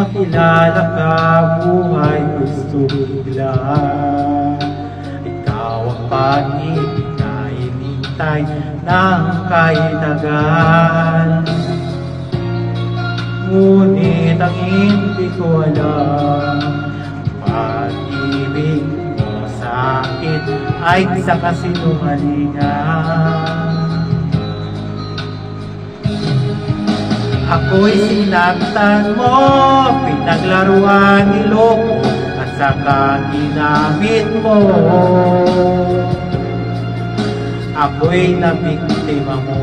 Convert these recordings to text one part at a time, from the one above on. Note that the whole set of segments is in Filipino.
makilala ka, buhay gusto bigla. Ikaw ang pag-ibig na hinintay ng kahit tagal. Ngunit ang hindi ko alam, pag-ibig mo sa akin ay sa kasinungalingan. Ako'y sinaktan mo, pinaglaruan, niloko, at saka ginamit mo. Ako'y nabiktima mo,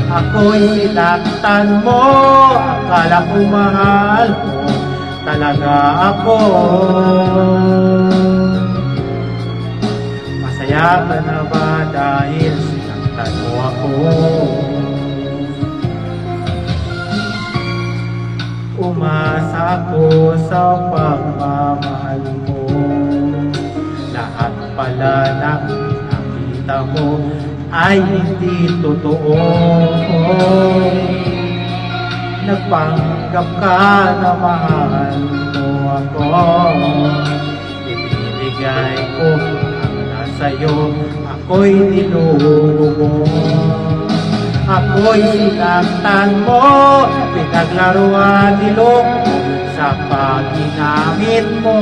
ako'y sinaktan mo, akala ko mahal mo talaga ako. Masaya ka na ba dahil sinaktan mo ako? Umasa ako sa pagmamahal mo, lahat pala ng nakita mo ay hindi totoo. Nagpanggap ka na mahal mo ako, ibinigay ko ang nasa'yo, ako'y niluho mo. Ako'y sinaktan mo, pinaglaruan, niloko, sa pag-ginamit mo.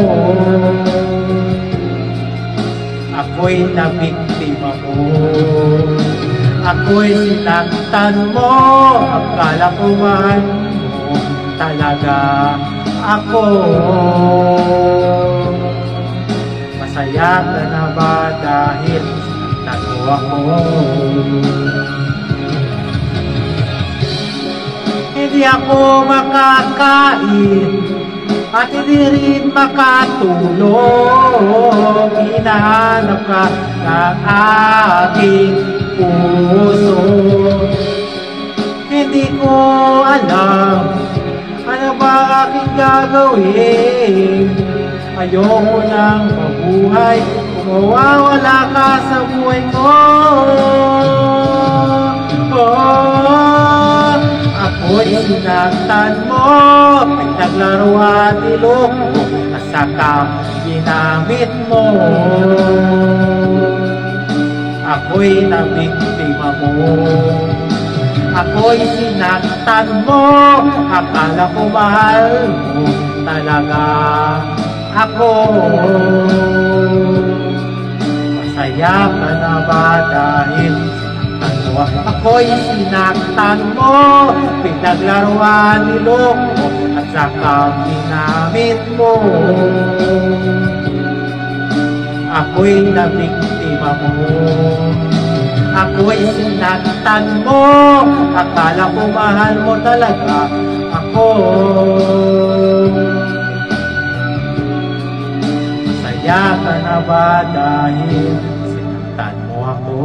Ako'y nabiktima mo, ako'y sinaktan mo, akala ko mahal mo talaga ako. Masaya ka na ba dahil sinaktan mo ako? Hindi ako makakain at hindi rin makatulog. Hinahanap ka ng aking puso. Hindi ko alam ano ba aking gagawin. Ayoko nang mabuhay kung mawawala ka sa buhay ko. Ako'y sinaktan mo, pinaglaruan, niloko, at saka ginamit mo. Ako'y nabiktima mo, ako'y sinaktan mo, akala ko mahal mo talaga ako. Masaya ka na ba dahil ako'y sinaktan mo, pinaglaruan, niloko, at saka ginamit mo. Ako'y nabiktima mo, ako'y sinaktan mo, akala ko mahal mo talaga ako. Masaya ka na ba dahil sinaktan mo ako?